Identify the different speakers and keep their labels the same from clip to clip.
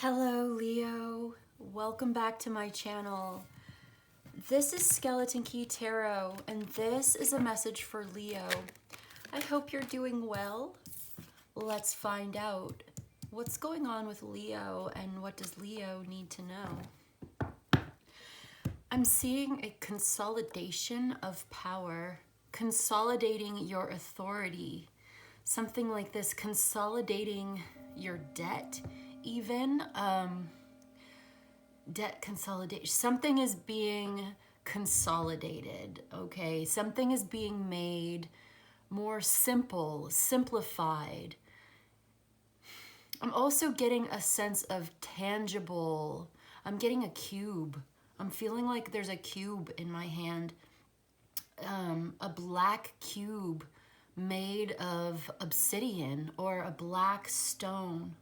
Speaker 1: Hello, Leo. Welcome back to my channel. This is Skeleton Key Tarot, and this is a message for Leo. I hope you're doing well. Let's find out what's going on with Leo and what does Leo need to know. I'm seeing a consolidation of power, consolidating your authority. Something like this, consolidating your debt, even debt consolidation. Something is being consolidated, okay? Something is being made more simple, simplified. I'm also getting a sense of tangible. I'm getting a cube. I'm feeling like there's a cube in my hand, a black cube made of obsidian or a black stone.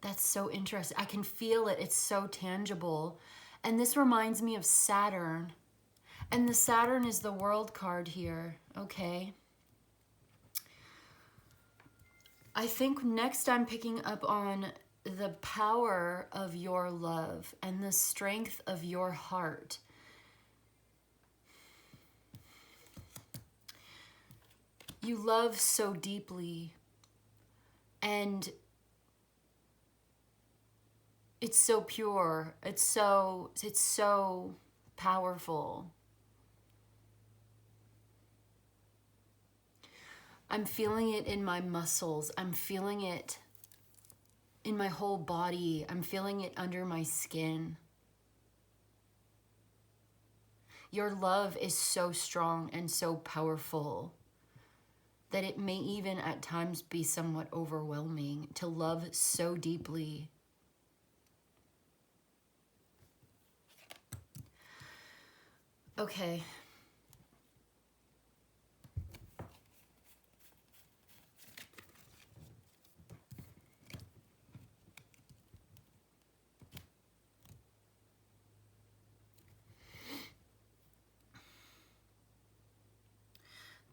Speaker 1: That's so interesting. I can feel it. It's so tangible. And this reminds me of Saturn. And the Saturn is the world card here, okay? I think next I'm picking up on the power of your love and the strength of your heart. You love so deeply, and it's so pure. It's so powerful. I'm feeling it in my muscles. I'm feeling it in my whole body. I'm feeling it under my skin. Your love is so strong and so powerful that it may even at times be somewhat overwhelming to love so deeply. Okay.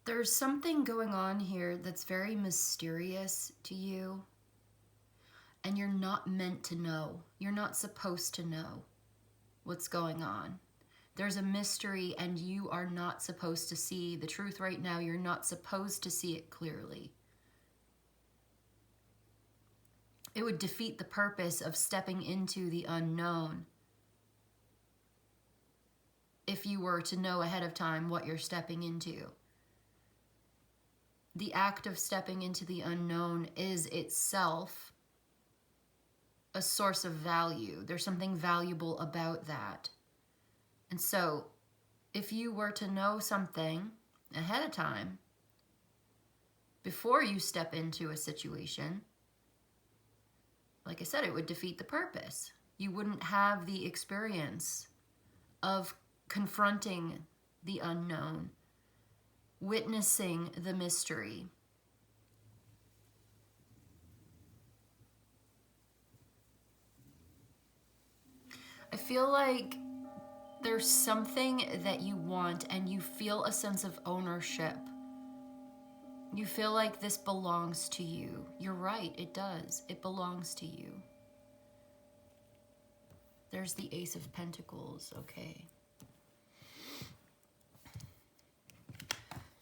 Speaker 1: There's something going on here that's very mysterious to you, and you're not meant to know. You're not supposed to know what's going on. There's a mystery, and you are not supposed to see the truth right now. You're not supposed to see it clearly. It would defeat the purpose of stepping into the unknown if you were to know ahead of time what you're stepping into. The act of stepping into the unknown is itself a source of value. There's something valuable about that. And so, if you were to know something ahead of time, before you step into a situation, like I said, it would defeat the purpose. You wouldn't have the experience of confronting the unknown, witnessing the mystery. I feel like there's something that you want and you feel a sense of ownership. You feel like this belongs to you. You're right, it does. It belongs to you. There's the Ace of Pentacles, okay.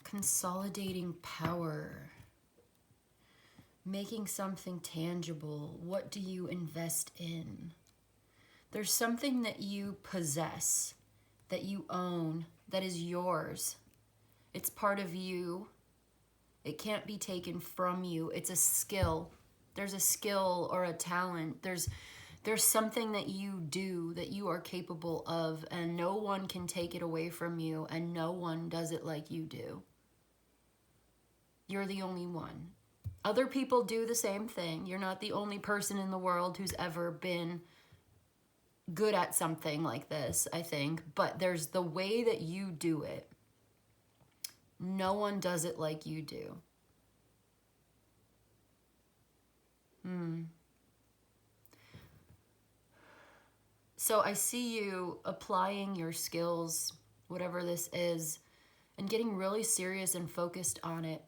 Speaker 1: Consolidating power. Making something tangible. What do you invest in? There's something that you possess, that you own, that is yours. It's part of you. It can't be taken from you. It's a skill. There's a skill or a talent. There's something that you do that you are capable of, and no one can take it away from you, and no one does it like you do. You're the only one. Other people do the same thing. You're not the only person in the world who's ever been good at something like this, I think. But there's the way that you do it. No one does it like you do. So I see you applying your skills, whatever this is, and getting really serious and focused on it.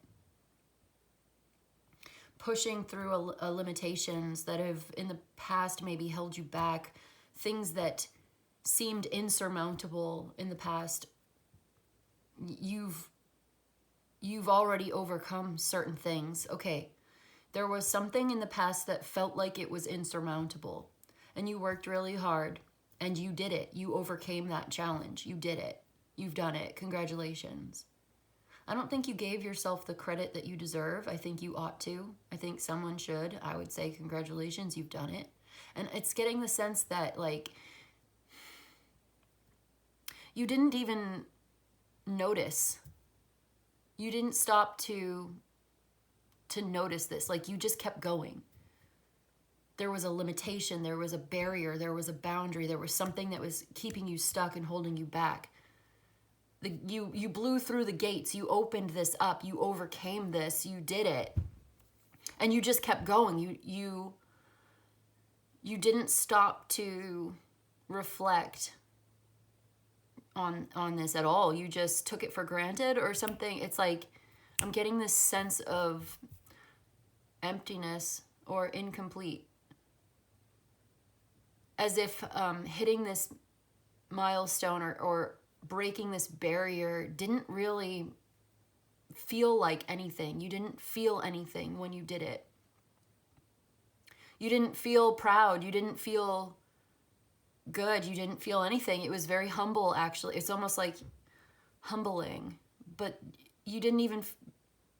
Speaker 1: pushing through a limitations that have in the past maybe held you back, things that seemed insurmountable in the past. You've already overcome certain things. Okay, there was something in the past that felt like it was insurmountable, and you worked really hard, and you did it. You overcame that challenge. You did it. You've done it. Congratulations. I don't think you gave yourself the credit that you deserve. I think you ought to. I think someone should. I would say congratulations, you've done it. And it's getting the sense that, like, you didn't even notice. You didn't stop to notice this. Like, you just kept going. There was a limitation, there was a barrier, there was a boundary, there was something that was keeping you stuck and holding you back. You blew through the gates, you opened this up, you overcame this, you did it. And you just kept going. You didn't stop to reflect on this at all. You just took it for granted or something. It's like I'm getting this sense of emptiness or incomplete. As if hitting this milestone or breaking this barrier didn't really feel like anything. You didn't feel anything when you did it. You didn't feel proud. You didn't feel good. You didn't feel anything. It was very humble, actually. It's almost like humbling, but you didn't even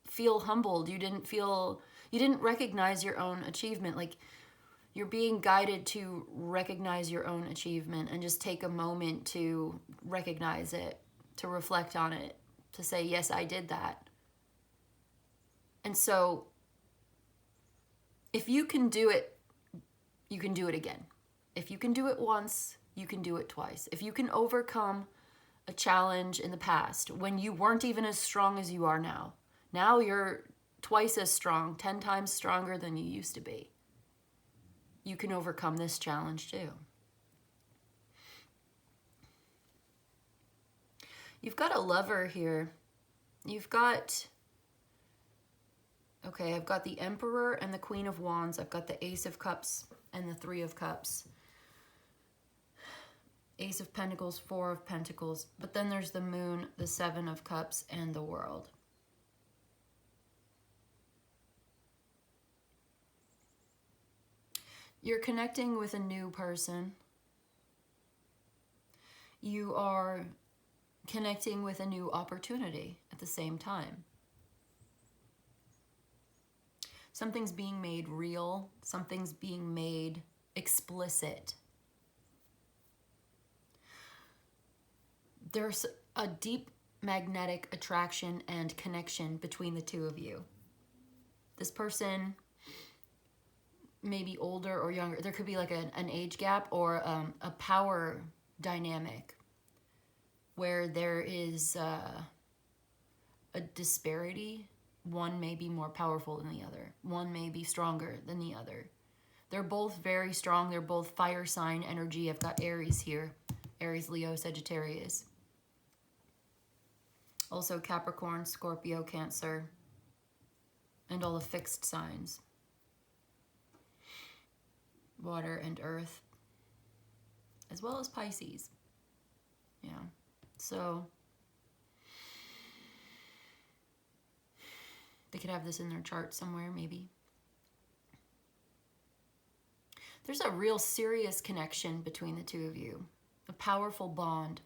Speaker 1: feel humbled. You didn't recognize your own achievement. Like, you're being guided to recognize your own achievement and just take a moment to recognize it, to reflect on it, to say, yes, I did that. And so if you can do it, you can do it again. If you can do it once, you can do it twice. If you can overcome a challenge in the past when you weren't even as strong as you are now, now you're twice as strong, 10 times stronger than you used to be. You can overcome this challenge too. You've got a lover here. You've got, okay, I've got the Emperor and the Queen of Wands. I've got the Ace of Cups and the Three of Cups. Ace of Pentacles, Four of Pentacles. But then there's the Moon, the Seven of Cups, and the World. You're connecting with a new person. You are connecting with a new opportunity at the same time. Something's being made real. Something's being made explicit. There's a deep magnetic attraction and connection between the two of you. This person may be older or younger. There could be like an age gap or a power dynamic where there is a disparity. One may be more powerful than the other. One may be stronger than the other. They're both very strong. They're both fire sign energy. I've got Aries here. Aries, Leo, Sagittarius. Also Capricorn, Scorpio, Cancer, and all the fixed signs. Water and earth, as well as Pisces. Yeah, so they could have this in their chart somewhere, maybe. There's a real serious connection between the two of you, a powerful bond.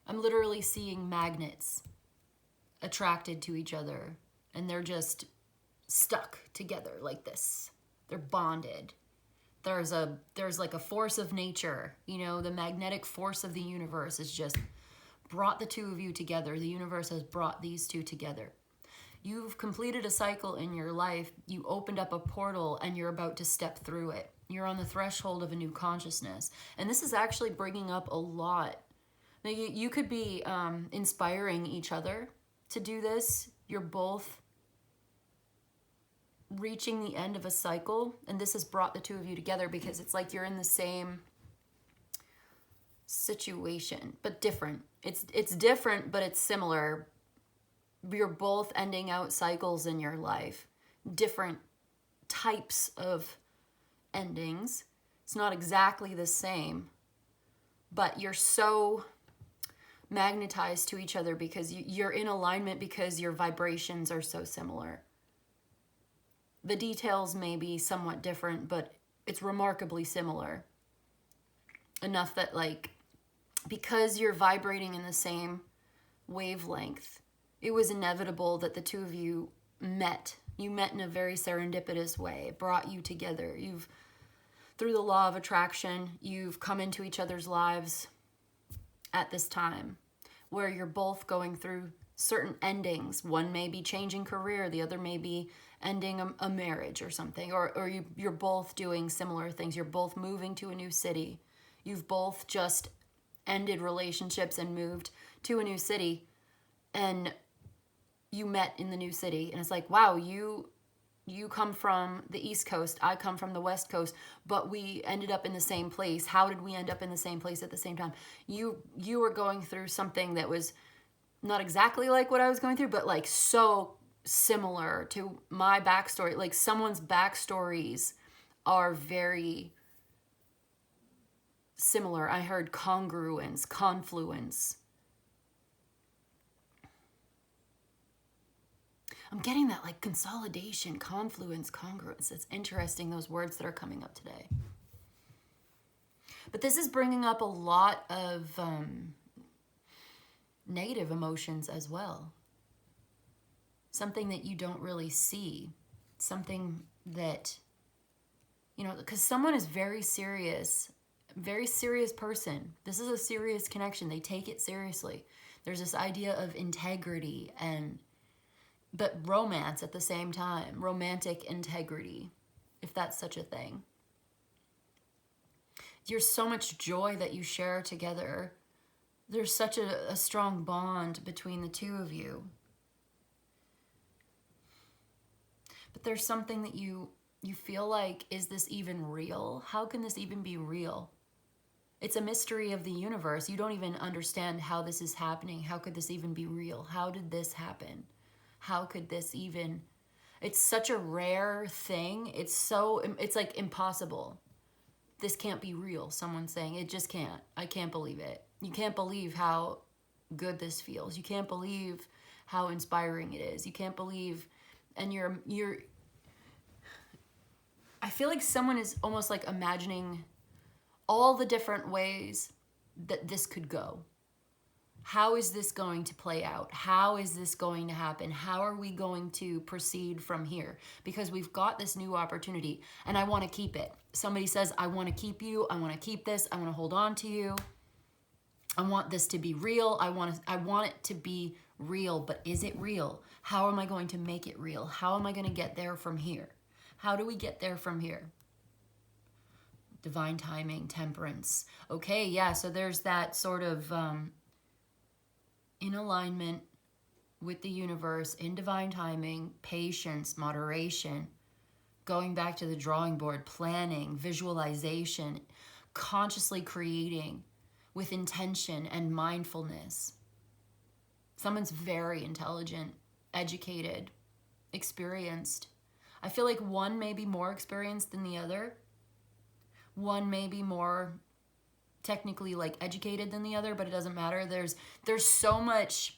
Speaker 1: I'm literally seeing magnets attracted to each other, and they're just stuck together like this. They're bonded. There's like a force of nature, you know, the magnetic force of the universe has just brought the two of you together. The universe has brought these two together. You've completed a cycle in your life. You opened up a portal and you're about to step through it. You're on the threshold of a new consciousness. And this is actually bringing up a lot. Now, you could be inspiring each other to do this. You're both reaching the end of a cycle, and this has brought the two of you together because it's like you're in the same situation, but different. It's different, but it's similar You're both ending out cycles in your life, different types of endings. It's not exactly the same, but you're so magnetized to each other because you're in alignment because your vibrations are so similar. The details may be somewhat different, but it's remarkably similar. Enough that, like, because you're vibrating in the same wavelength, it was inevitable that the two of you met. You met in a very serendipitous way. It brought you together. Through the law of attraction, you've come into each other's lives at this time where you're both going through certain endings. One may be changing career, the other may be ending a marriage or something, or you're both doing similar things. You're both moving to a new city. You've both just ended relationships and moved to a new city, and you met in the new city, and it's like, wow, you come from the East Coast, I come from the West Coast, but we ended up in the same place. How did we end up in the same place at the same time? You were going through something that was not exactly like what I was going through, but like so similar to my backstory. Like, someone's backstories are very similar. I heard congruence, confluence. I'm getting that, like, consolidation, confluence, congruence. It's interesting, those words that are coming up today. But this is bringing up a lot of negative emotions as well. Something that you don't really see. Something that, because someone is very serious person. This is a serious connection. They take it seriously. There's this idea of integrity but romance at the same time. Romantic integrity, if that's such a thing. There's so much joy that you share together. There's such a strong bond between the two of you. But there's something that you feel like, is this even real? How can this even be real? It's a mystery of the universe. You don't even understand how this is happening. How could this even be real? How did this happen? How could this even... It's such a rare thing. It's like impossible. This can't be real. Someone's saying, it just can't. I can't believe it. You can't believe how good this feels. You can't believe how inspiring it is. You can't believe... And you're... I feel like someone is almost like imagining all the different ways that this could go. How is this going to play out? How is this going to happen? How are we going to proceed from here? Because we've got this new opportunity and I want to keep it. Somebody says, I want to keep you. I want to keep this. I want to hold on to you. I want this to be real. I want it to be real, but is it real? How am I going to make it real? How am I going to get there from here? How do we get there from here? Divine timing, temperance. Okay, yeah, so there's that sort of in alignment with the universe, in divine timing, patience, moderation, going back to the drawing board, planning, visualization, consciously creating with intention and mindfulness. Someone's very intelligent, educated, experienced. I feel like one may be more experienced than the other. One may be more technically like educated than the other, but it doesn't matter. There's so much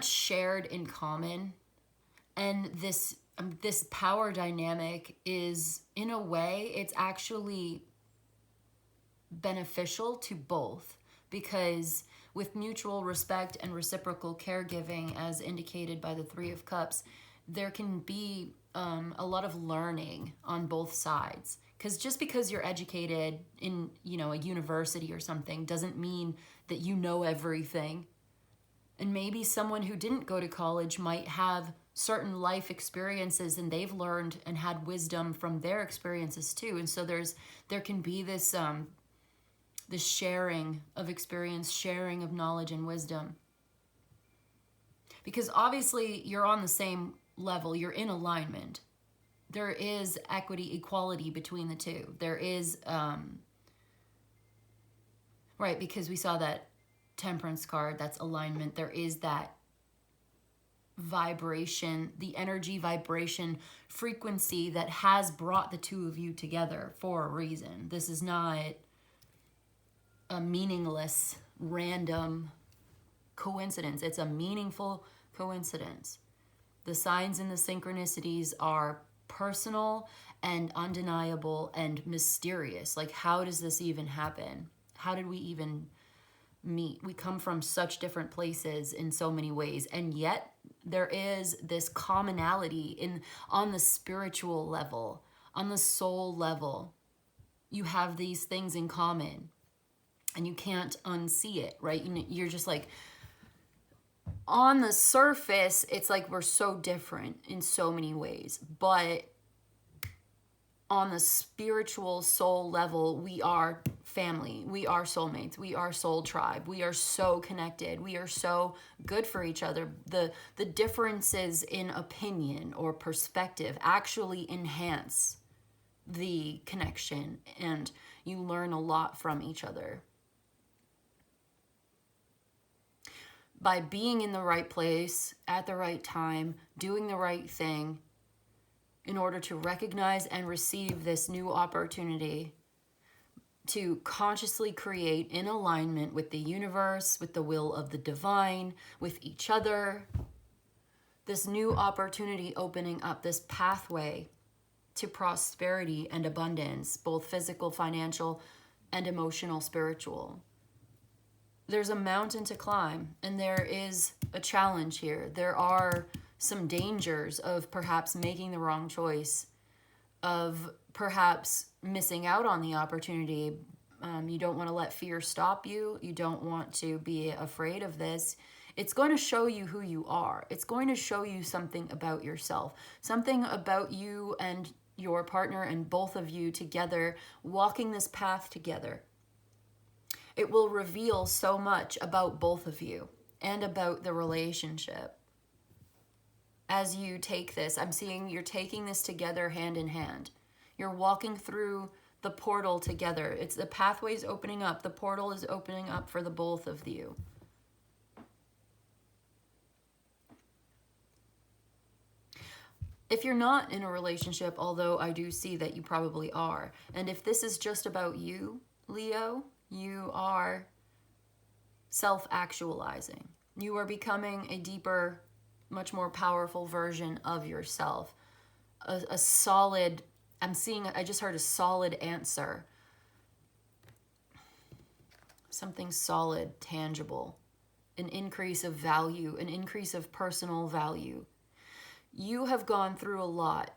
Speaker 1: shared in common, and this power dynamic is, in a way, it's actually beneficial to both, because with mutual respect and reciprocal caregiving, as indicated by the Three of Cups, there can be a lot of learning on both sides. Because just because you're educated in, a university or something doesn't mean that you know everything. And maybe someone who didn't go to college might have certain life experiences and they've learned and had wisdom from their experiences too. And so there can be this sharing of experience, sharing of knowledge and wisdom. Because obviously you're on the same level, you're in alignment. There is equity, equality between the two. There is, right, because we saw that Temperance card, that's alignment. There is that vibration, the energy vibration frequency that has brought the two of you together for a reason. This is not a meaningless, random coincidence. It's a meaningful coincidence. The signs and the synchronicities are personal and undeniable and mysterious. Like, how does this even happen? How did we even meet? We come from such different places in so many ways, and yet there is this commonality on the spiritual level, on the soul level. You have these things in common, and you can't unsee it, right? You're just like, on the surface, it's like we're so different in so many ways, but on the spiritual soul level, we are family, we are soulmates, we are soul tribe, we are so connected, we are so good for each other. The differences in opinion or perspective actually enhance the connection, and you learn a lot from each other. By being in the right place at the right time, doing the right thing, in order to recognize and receive this new opportunity to consciously create in alignment with the universe, with the will of the divine, with each other, this new opportunity opening up this pathway to prosperity and abundance, both physical, financial, and emotional, spiritual. There's a mountain to climb, and there is a challenge here. There are some dangers of perhaps making the wrong choice, of perhaps missing out on the opportunity. You don't want to let fear stop you. You don't want to be afraid of this. It's going to show you who you are. It's going to show you something about yourself, something about you and your partner, and both of you together walking this path together. It will reveal so much about both of you and about the relationship. As you take this, I'm seeing you're taking this together hand in hand. You're walking through the portal together. It's the pathway's opening up. The portal is opening up for the both of you. If you're not in a relationship, although I do see that you probably are, and if this is just about you, Leo, you are self-actualizing. You are becoming a deeper, much more powerful version of yourself. A solid, I just heard a solid answer. Something solid, tangible. An increase of value, an increase of personal value. You have gone through a lot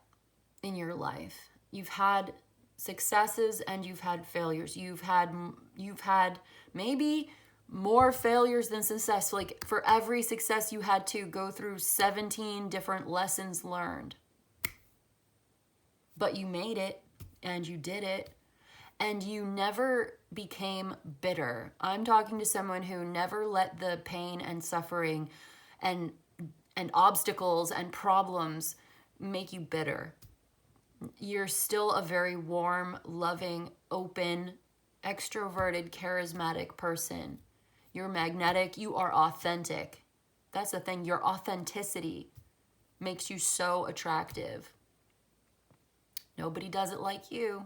Speaker 1: in your life. You've had successes and you've had failures. You've had maybe more failures than success. Like, for every success you had to go through 17 different lessons learned. But you made it, and you did it, and you never became bitter. I'm talking to someone who never let the pain and suffering and obstacles and problems make you bitter. You're still a very warm, loving, open, extroverted, charismatic person. You're magnetic. You are authentic. That's the thing. Your authenticity makes you so attractive. Nobody does it like you.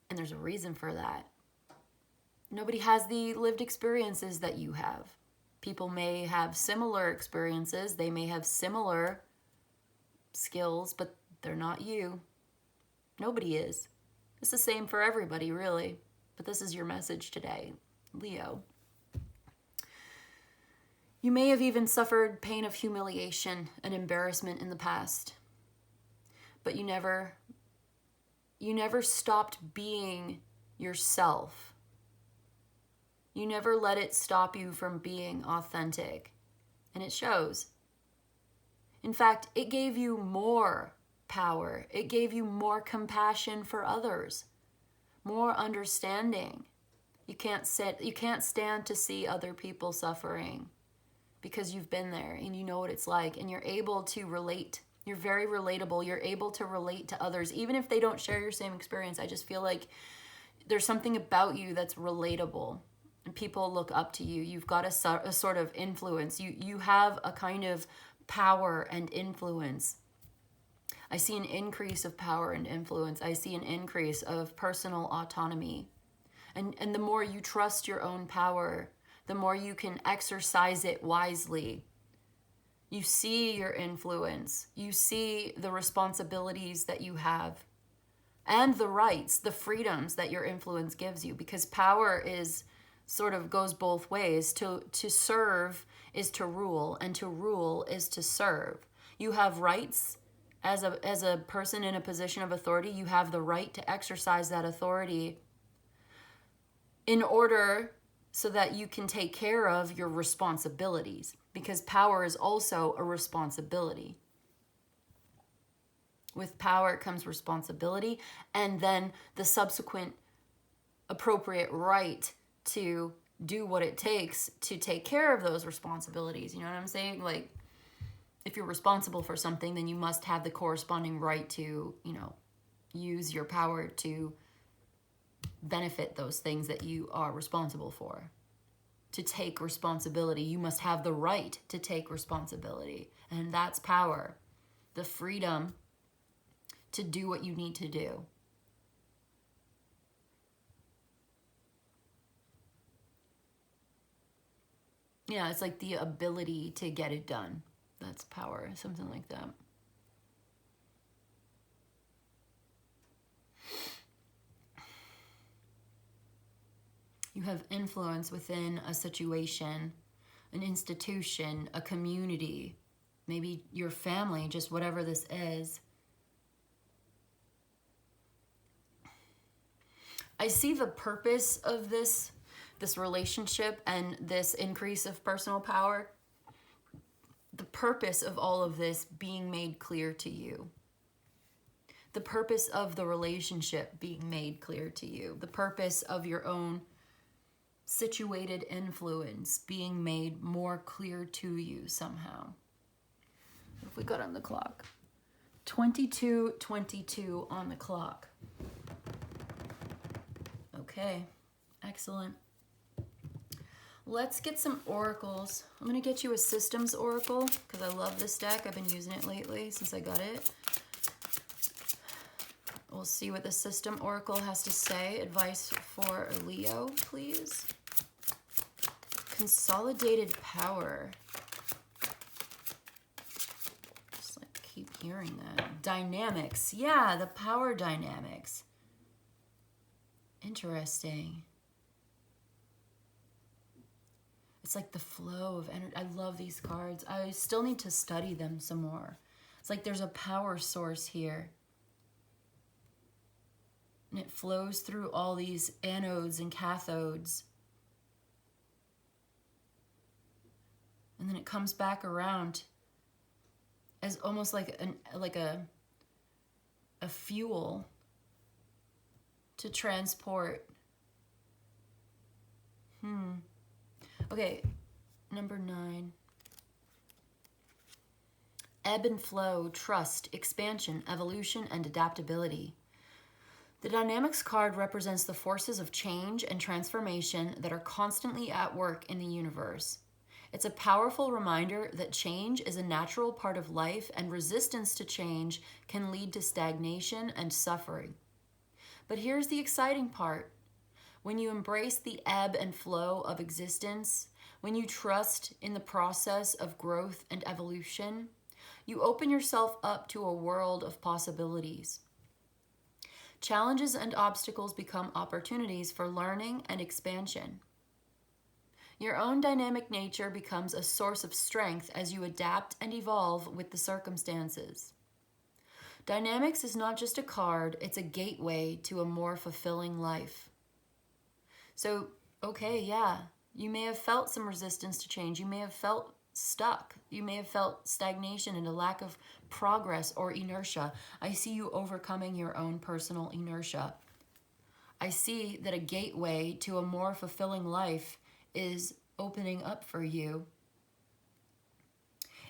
Speaker 1: And there's a reason for that. Nobody has the lived experiences that you have. People may have similar experiences. They may have similar skills, but they're not you. Nobody is. It's the same for everybody, really. But this is your message today, Leo. You may have even suffered pain of humiliation and embarrassment in the past. But you never stopped being yourself. You never let it stop you from being authentic. And it shows. In fact, it gave you more power. It gave you more compassion for others, more understanding. You can't stand to see other people suffering because you've been there and you know what it's like, and you're able to relate. You're very relatable. You're able to relate to others, even if they don't share your same experience. I just feel like there's something about you that's relatable. and people look up to you. You've got a sort of influence. You have a kind of power and influence. I see an increase of power and influence. I see an increase of personal autonomy. And the more you trust your own power, the more you can exercise it wisely. You see your influence. You see the responsibilities that you have and the rights, the freedoms that your influence gives you, because power is sort of goes both ways. To serve is to rule, and to rule is to serve. You have rights as a person in a position of authority. You have the right to exercise that authority in order so that you can take care of your responsibilities, because power is also a responsibility. With power comes responsibility, and then the subsequent appropriate right to do what it takes to take care of those responsibilities. You know what I'm saying? Like, if you're responsible for something, then you must have the corresponding right to, use your power to benefit those things that you are responsible for. To take responsibility, you must have the right to take responsibility. And that's power. The freedom to do what you need to do. Yeah, it's like the ability to get it done. That's power, something like that. You have influence within a situation, an institution, a community, maybe your family, just whatever this is. I see the purpose of this relationship and this increase of personal power. The purpose of all of this being made clear to you. The purpose of the relationship being made clear to you. The purpose of your own situated influence being made more clear to you somehow. What have we got on the clock? 22:22 on the clock. Okay, excellent. Let's get some oracles. I'm going to get you a systems oracle because I love this deck. I've been using it lately since I got it. We'll see what the system oracle has to say. Advice for Leo, please. Consolidated power. Just like keep hearing that. Dynamics. Yeah, the power dynamics. Interesting. It's like the flow of energy. I love these cards. I still need to study them some more. It's like there's a power source here. And it flows through all these anodes and cathodes. And then it comes back around as almost like a fuel to transport. Okay, number 9. Ebb and flow, trust, expansion, evolution, and adaptability. The Dynamics card represents the forces of change and transformation that are constantly at work in the universe. It's a powerful reminder that change is a natural part of life, and resistance to change can lead to stagnation and suffering. But here's the exciting part. When you embrace the ebb and flow of existence, when you trust in the process of growth and evolution, you open yourself up to a world of possibilities. Challenges and obstacles become opportunities for learning and expansion. Your own dynamic nature becomes a source of strength as you adapt and evolve with the circumstances. Dynamics is not just a card, it's a gateway to a more fulfilling life. So, okay, yeah, you may have felt some resistance to change. You may have felt stuck. You may have felt stagnation and a lack of progress or inertia. I see you overcoming your own personal inertia. I see that a gateway to a more fulfilling life is opening up for you.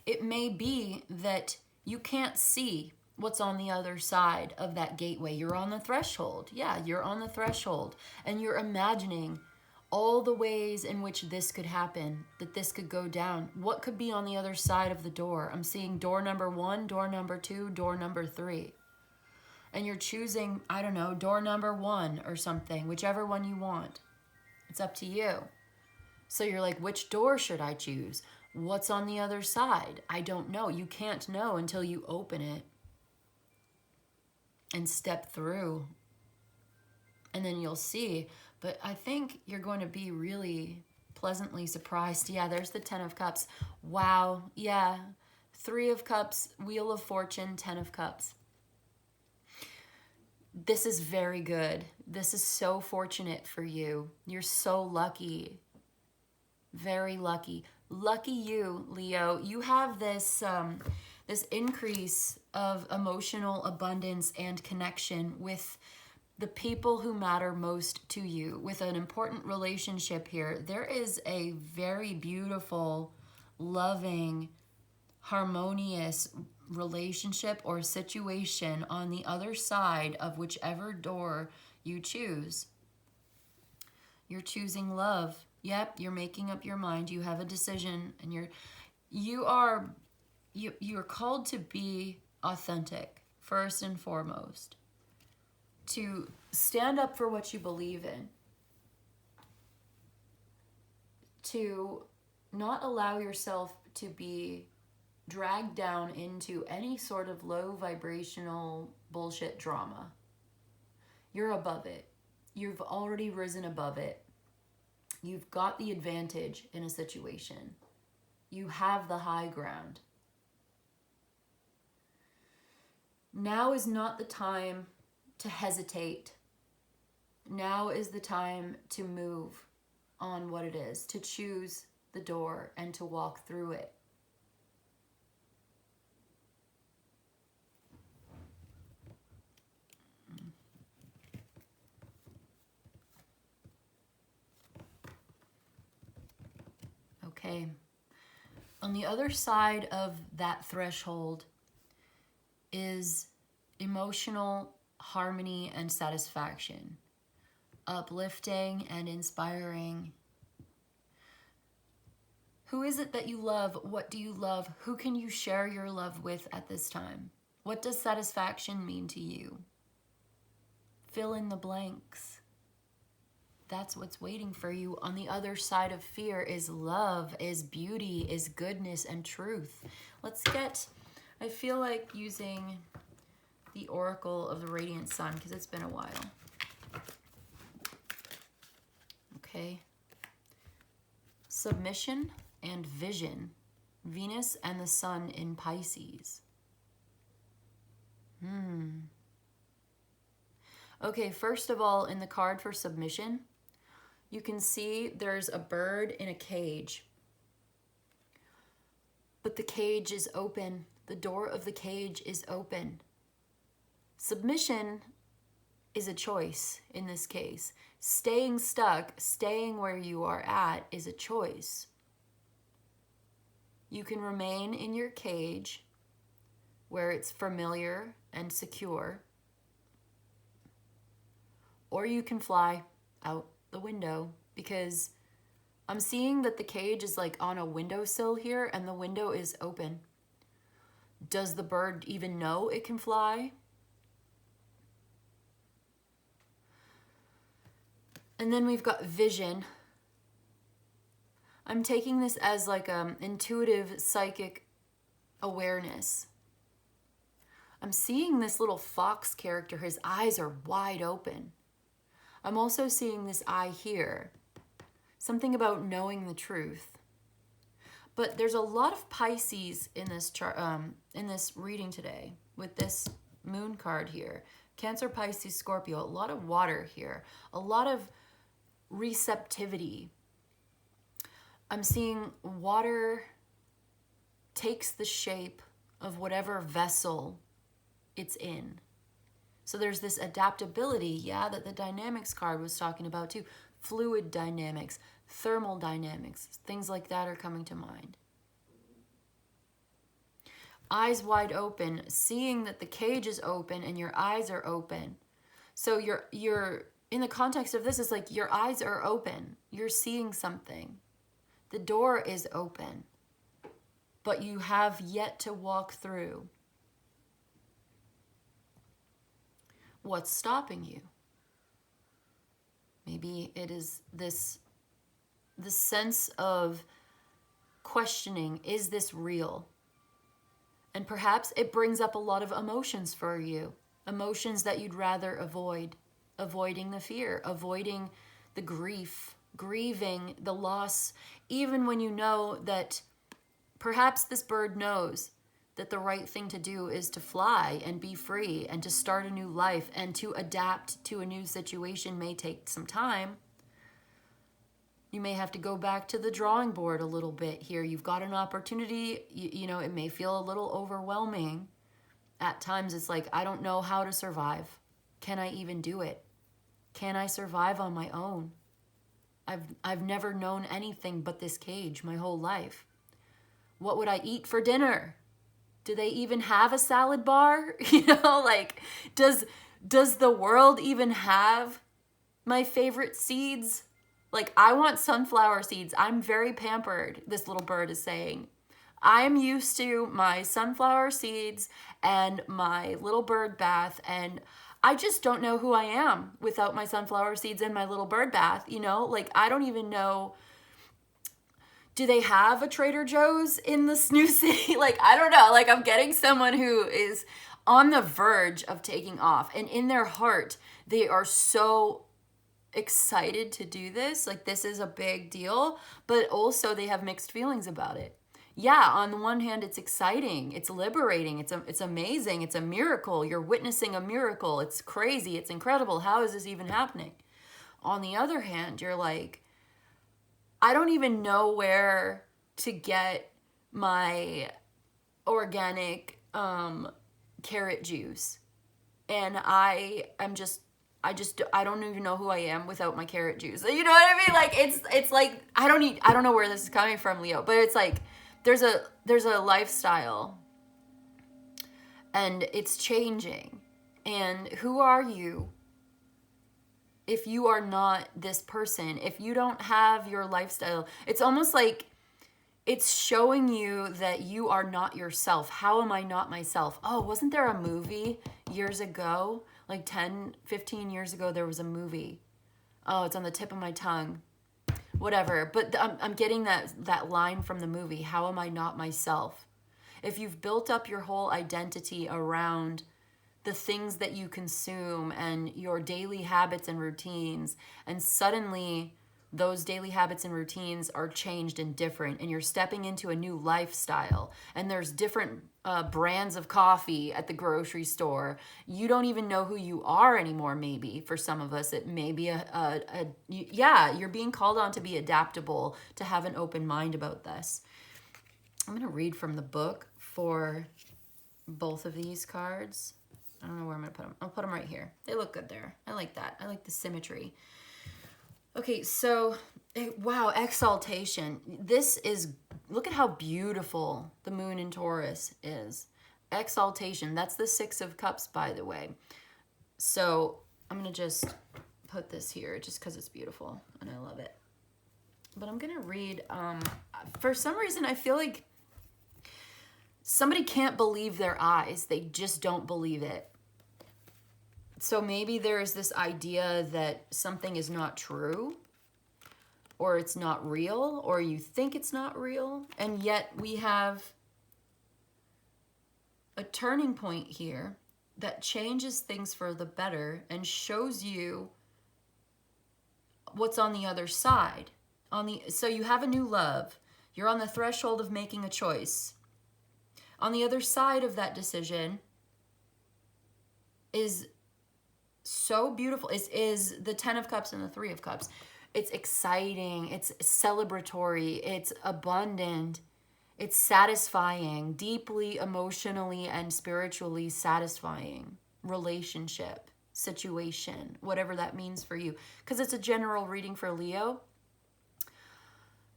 Speaker 1: It may be that you can't see what's on the other side of that gateway. You're on the threshold. Yeah, you're on the threshold, and you're imagining all the ways in which this could happen, that this could go down. What could be on the other side of the door? I'm seeing door number 1, door number 2, door number 3. And you're choosing, I don't know, door number 1 or something, whichever one you want. It's up to you. So you're like, which door should I choose? What's on the other side? I don't know. You can't know until you open it and step through. And then you'll see. But I think you're going to be really pleasantly surprised. Yeah, there's the 10 of Cups. Wow. Yeah. 3 of Cups, Wheel of Fortune, 10 of Cups. This is very good. This is so fortunate for you. You're so lucky. Very lucky. Lucky you, Leo. You have this this increase of emotional abundance and connection with the people who matter most to you, with an important relationship here. There is a very beautiful, loving, harmonious relationship or situation on the other side of whichever door you choose. You're choosing love. Yep, you're making up your mind. You have a decision, and you're called to be authentic first and foremost. To stand up for what you believe in. To not allow yourself to be dragged down into any sort of low vibrational bullshit drama. You're above it. You've already risen above it. You've got the advantage in a situation. You have the high ground. Now is not the time to hesitate. Now is the time to move on what it is, to choose the door and to walk through it. Okay. On the other side of that threshold is emotional harmony and satisfaction, uplifting and inspiring. Who is it that you love? What do you love? Who can you share your love with at this time? What does satisfaction mean to you? Fill in the blanks. That's what's waiting for you. On the other side of fear is love, is beauty, is goodness and truth. I feel like using the Oracle of the Radiant Sun because it's been a while. Okay. Submission and vision. Venus and the Sun in Pisces. Okay, first of all, in the card for submission, you can see there's a bird in a cage. But the cage is open. The door of the cage is open. Submission is a choice in this case. Staying stuck, staying where you are at is a choice. You can remain in your cage where it's familiar and secure, or you can fly out the window, because I'm seeing that the cage is like on a windowsill here and the window is open. Does the bird even know it can fly? And then we've got vision. I'm taking this as like intuitive psychic awareness. I'm seeing this little fox character. His eyes are wide open. I'm also seeing this eye here. Something about knowing the truth. But there's a lot of Pisces in this chart, in this reading today with this moon card here. Cancer, Pisces, Scorpio. A lot of water here. A lot of receptivity. I'm seeing water takes the shape of whatever vessel it's in. So there's this adaptability, yeah, that the dynamics card was talking about too. Fluid dynamics, thermal dynamics, things like that are coming to mind. Eyes wide open, seeing that the cage is open and your eyes are open. So you're in the context of this, it's like your eyes are open. You're seeing something. The door is open, but you have yet to walk through. What's stopping you? Maybe it is this sense of questioning, is this real? And perhaps it brings up a lot of emotions for you, emotions that you'd rather avoid, avoiding the fear, avoiding the grief, grieving the loss, even when you know that perhaps this bird knows that the right thing to do is to fly and be free and to start a new life, and to adapt to a new situation may take some time. You may have to go back to the drawing board a little bit here. You've got an opportunity, you know, it may feel a little overwhelming. At times it's like, I don't know how to survive. Can I even do it? Can I survive on my own? I've never known anything but this cage my whole life. What would I eat for dinner? Do they even have a salad bar? You know, like, does the world even have my favorite seeds? Like, I want sunflower seeds. I'm very pampered, this little bird is saying. I'm used to my sunflower seeds and my little bird bath, and I just don't know who I am without my sunflower seeds and my little bird bath, you know? Like, I don't even know. Do they have a Trader Joe's in this new city? Like, I don't know. Like, I'm getting someone who is on the verge of taking off. And in their heart, they are so excited to do this. Like, this is a big deal. But also, they have mixed feelings about it. Yeah, on the one hand, it's exciting. It's liberating. It's amazing. It's a miracle. You're witnessing a miracle. It's crazy. It's incredible. How is this even happening? On the other hand, you're like, I don't even know where to get my organic carrot juice. And I don't even know who I am without my carrot juice. You know what I mean? Like, it's like, I don't know where this is coming from, Leo, but it's like, there's a lifestyle and it's changing. And who are you? If you are not this person, if you don't have your lifestyle, it's almost like it's showing you that you are not yourself. How am I not myself? Oh, wasn't there a movie years ago? Like 10, 15 years ago, there was a movie. Oh, it's on the tip of my tongue. Whatever. But I'm getting that line from the movie. How am I not myself? If you've built up your whole identity around the things that you consume and your daily habits and routines, and suddenly those daily habits and routines are changed and different, and you're stepping into a new lifestyle, and there's different brands of coffee at the grocery store, you don't even know who you are anymore. Maybe for some of us it may be you're being called on to be adaptable, to have an open mind about this. I'm going to read from the book for both of these cards. I don't know where I'm going to put them. I'll put them right here. They look good there. I like that. I like the symmetry. Okay, so, wow, exaltation. This is, look at how beautiful the moon in Taurus is. Exaltation. That's the Six of Cups, by the way. So I'm going to just put this here just because it's beautiful and I love it. But I'm going to read, for some reason, I feel like somebody can't believe their eyes. They just don't believe it. So maybe there is this idea that something is not true, or it's not real, or you think it's not real, and yet we have a turning point here that changes things for the better and shows you what's on the other side. So you have a new love. You're on the threshold of making a choice. On the other side of that decision is so beautiful. Is the 10 of Cups and the 3 of Cups. It's exciting. It's celebratory. It's abundant. It's satisfying, deeply emotionally and spiritually satisfying relationship, situation, whatever that means for you. Because it's a general reading for Leo.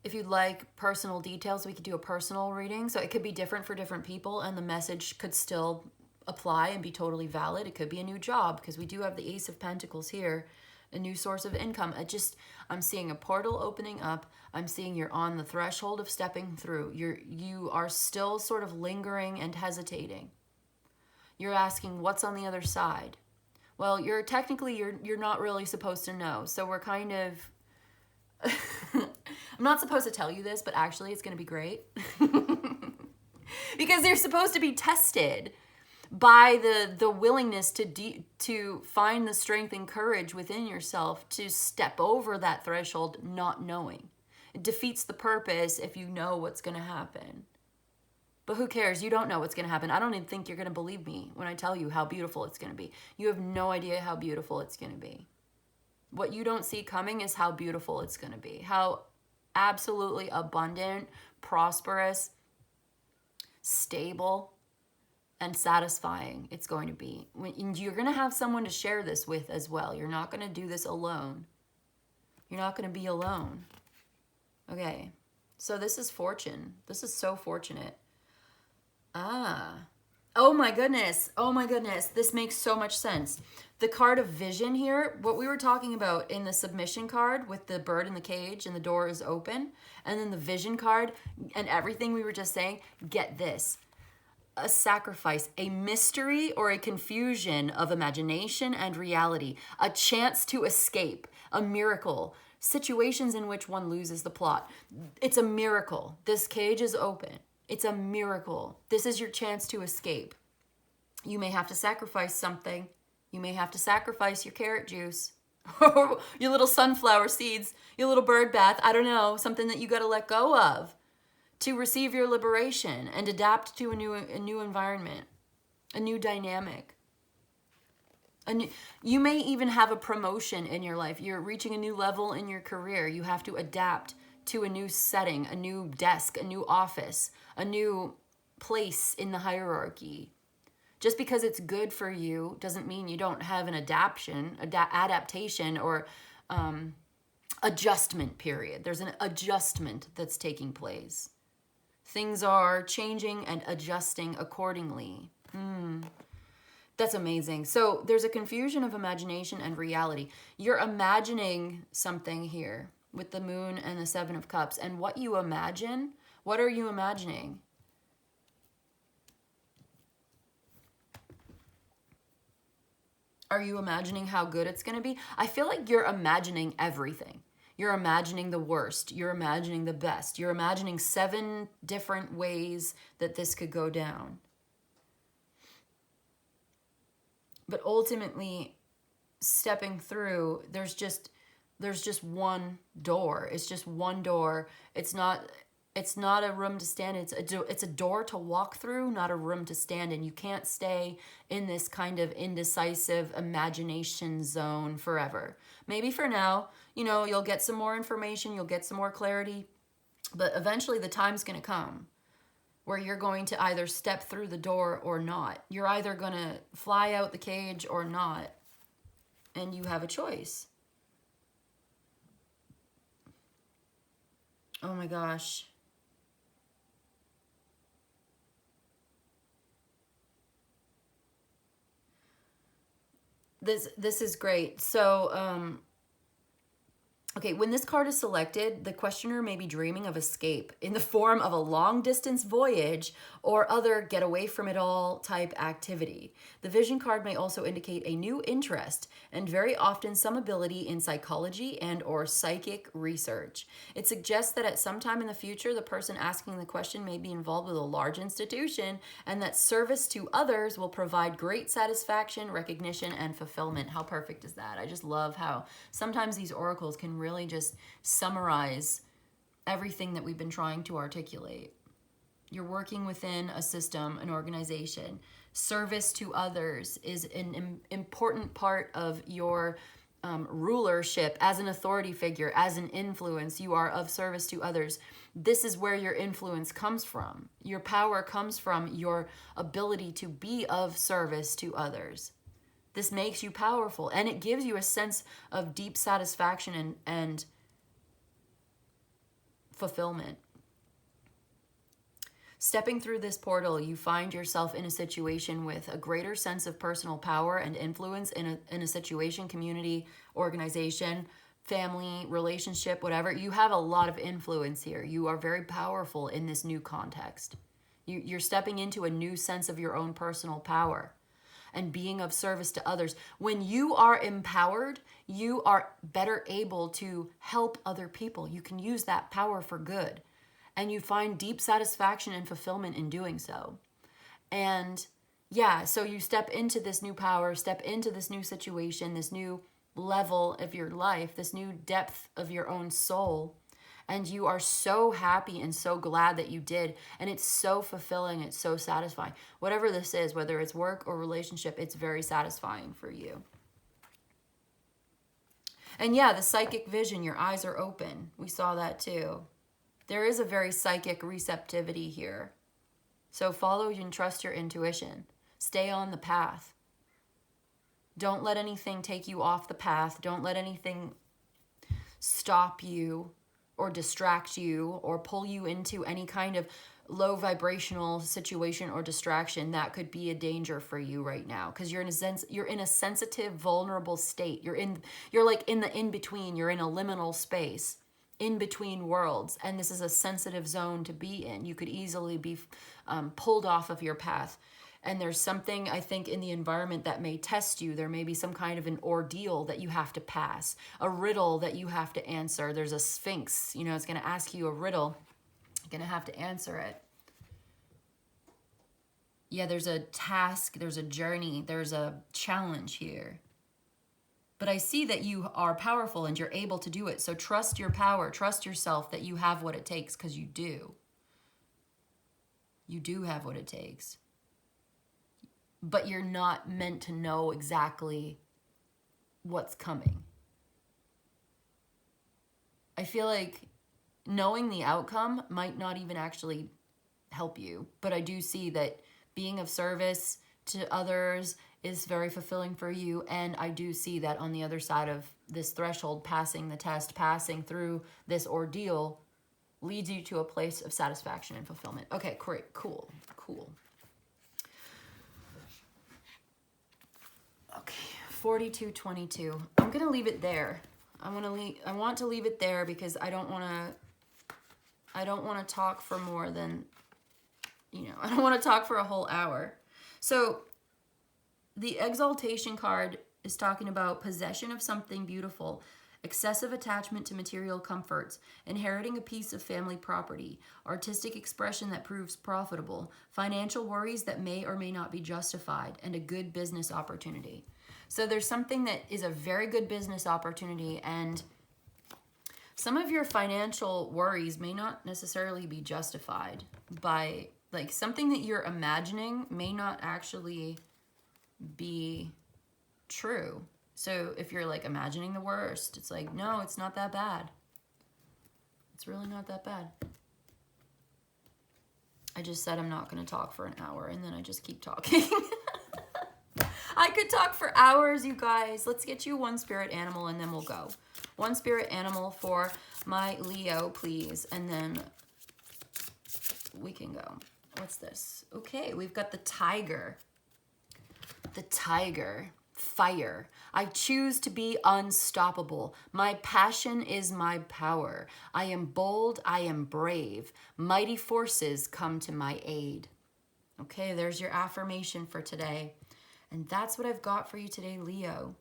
Speaker 1: If you'd like personal details, we could do a personal reading. So it could be different for different people, and the message could still apply and be totally valid. It could be a new job, because we do have the Ace of Pentacles here, a new source of income. I'm seeing a portal opening up. I'm seeing you're on the threshold of stepping through. You are still sort of lingering and hesitating. You're asking, what's on the other side? Well, you're not really supposed to know. So we're kind of I'm not supposed to tell you this, but actually it's going to be great. Because they're supposed to be tested by the willingness to find the strength and courage within yourself to step over that threshold not knowing. It defeats the purpose if you know what's going to happen. But who cares? You don't know what's going to happen. I don't even think you're going to believe me when I tell you how beautiful it's going to be. You have no idea how beautiful it's going to be. What you don't see coming is how beautiful it's going to be. How absolutely abundant, prosperous, stable, and satisfying it's going to be. You're going to have someone to share this with as well. You're not going to do this alone. You're not going to be alone. Okay, so this is fortune. This is so fortunate. Oh my goodness. Oh my goodness. This makes so much sense. The card of vision here, what we were talking about in the submission card with the bird in the cage and the door is open, and then the vision card and everything we were just saying, get this. A sacrifice, a mystery or a confusion of imagination and reality, a chance to escape, a miracle, situations in which one loses the plot. It's a miracle. This cage is open. It's a miracle. This is your chance to escape. You may have to sacrifice something. You may have to sacrifice your carrot juice, your little sunflower seeds, your little bird bath. I don't know, something that you got to let go of to receive your liberation and adapt to a new environment, a new dynamic. You may even have a promotion in your life. You're reaching a new level in your career. You have to adapt to a new setting, a new desk, a new office, a new place in the hierarchy. Just because it's good for you doesn't mean you don't have an adaptation or adjustment period. There's an adjustment that's taking place. Things are changing and adjusting accordingly. That's amazing. So there's a confusion of imagination and reality. You're imagining something here with the moon and the Seven of Cups. And what you imagine, what are you imagining? Are you imagining how good it's going to be? I feel like you're imagining everything. You're imagining the worst. You're imagining the best. You're imagining 7 different ways that this could go down. But ultimately, stepping through, there's just one door. It's just one door. It's not a room to stand in. It's a door to walk through, not a room to stand in. You can't stay in this kind of indecisive imagination zone forever. Maybe for now, you'll get some more information, you'll get some more clarity, but eventually the time's going to come where you're going to either step through the door or not. You're either going to fly out the cage or not, and you have a choice. Oh my gosh. This is great. So, okay, when this card is selected, the questioner may be dreaming of escape in the form of a long-distance voyage or other get-away-from-it-all type activity. The vision card may also indicate a new interest and very often some ability in psychology and or psychic research. It suggests that at some time in the future, the person asking the question may be involved with a large institution and that service to others will provide great satisfaction, recognition, and fulfillment. How perfect is that? I just love how sometimes these oracles can really just summarize everything that we've been trying to articulate. You're working within a system, an organization. Service to others is an important part of your rulership as an authority figure, as an influence. You are of service to others. This is where your influence comes from. Your power comes from your ability to be of service to others. This makes you powerful, and it gives you a sense of deep satisfaction and fulfillment. Stepping through this portal, you find yourself in a situation with a greater sense of personal power and influence in a situation, community, organization, family, relationship, whatever. You have a lot of influence here. You are very powerful in this new context. You're stepping into a new sense of your own personal power and being of service to others. When you are empowered, you are better able to help other people. You can use that power for good. And you find deep satisfaction and fulfillment in doing so. And yeah, so you step into this new power, step into this new situation, this new level of your life, this new depth of your own soul. And you are so happy and so glad that you did. And it's so fulfilling. It's so satisfying. Whatever this is, whether it's work or relationship, it's very satisfying for you. And yeah, the psychic vision, your eyes are open. We saw that too. There is a very psychic receptivity here. So follow and trust your intuition. Stay on the path. Don't let anything take you off the path. Don't let anything stop you or distract you or pull you into any kind of low vibrational situation or distraction that could be a danger for you right now, because you're in a sensitive, vulnerable state. You're like in the in-between. You're in a liminal space, in between worlds, and this is a sensitive zone to be in. You could easily be pulled off of your path. And there's something, I think, in the environment that may test you. There may be some kind of an ordeal that you have to pass, a riddle that you have to answer. There's a sphinx, it's going to ask you a riddle. You're going to have to answer it. Yeah, there's a task, there's a journey, there's a challenge here. But I see that you are powerful and you're able to do it. So trust your power, trust yourself that you have what it takes, because you do. You do have what it takes. But you're not meant to know exactly what's coming. I feel like knowing the outcome might not even actually help you. But I do see that being of service to others is very fulfilling for you. And I do see that on the other side of this threshold, passing the test, passing through this ordeal leads you to a place of satisfaction and fulfillment. Okay, great, cool. Okay, 4222. I'm going to leave it there. I want to leave it there because I don't want to talk for more than, I don't want to talk for a whole hour. So the exaltation card is talking about possession of something beautiful, excessive attachment to material comforts, inheriting a piece of family property, artistic expression that proves profitable, financial worries that may or may not be justified, and a good business opportunity. So there's something that is a very good business opportunity, and some of your financial worries may not necessarily be justified by, like, something that you're imagining may not actually be true. So if you're like imagining the worst, it's like, no, it's not that bad. It's really not that bad. I just said I'm not going to talk for an hour, and then I just keep talking. I could talk for hours, you guys. Let's get you one spirit animal, and then we'll go. One spirit animal for my Leo, please, and then we can go. What's this? Okay, we've got the tiger. The tiger. Fire. I choose to be unstoppable. My passion is my power. I am bold. I am brave. Mighty forces come to my aid. Okay, there's your affirmation for today. And that's what I've got for you today, Leo.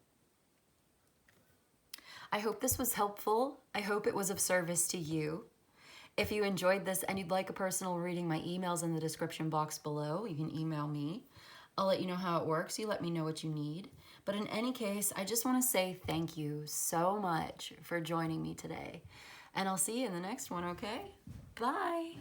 Speaker 1: I hope this was helpful. I hope it was of service to you. If you enjoyed this and you'd like a personal reading, my email's in the description box below. You can email me. I'll let you know how it works. You let me know what you need. But in any case, I just want to say thank you so much for joining me today. And I'll see you in the next one, okay? Bye.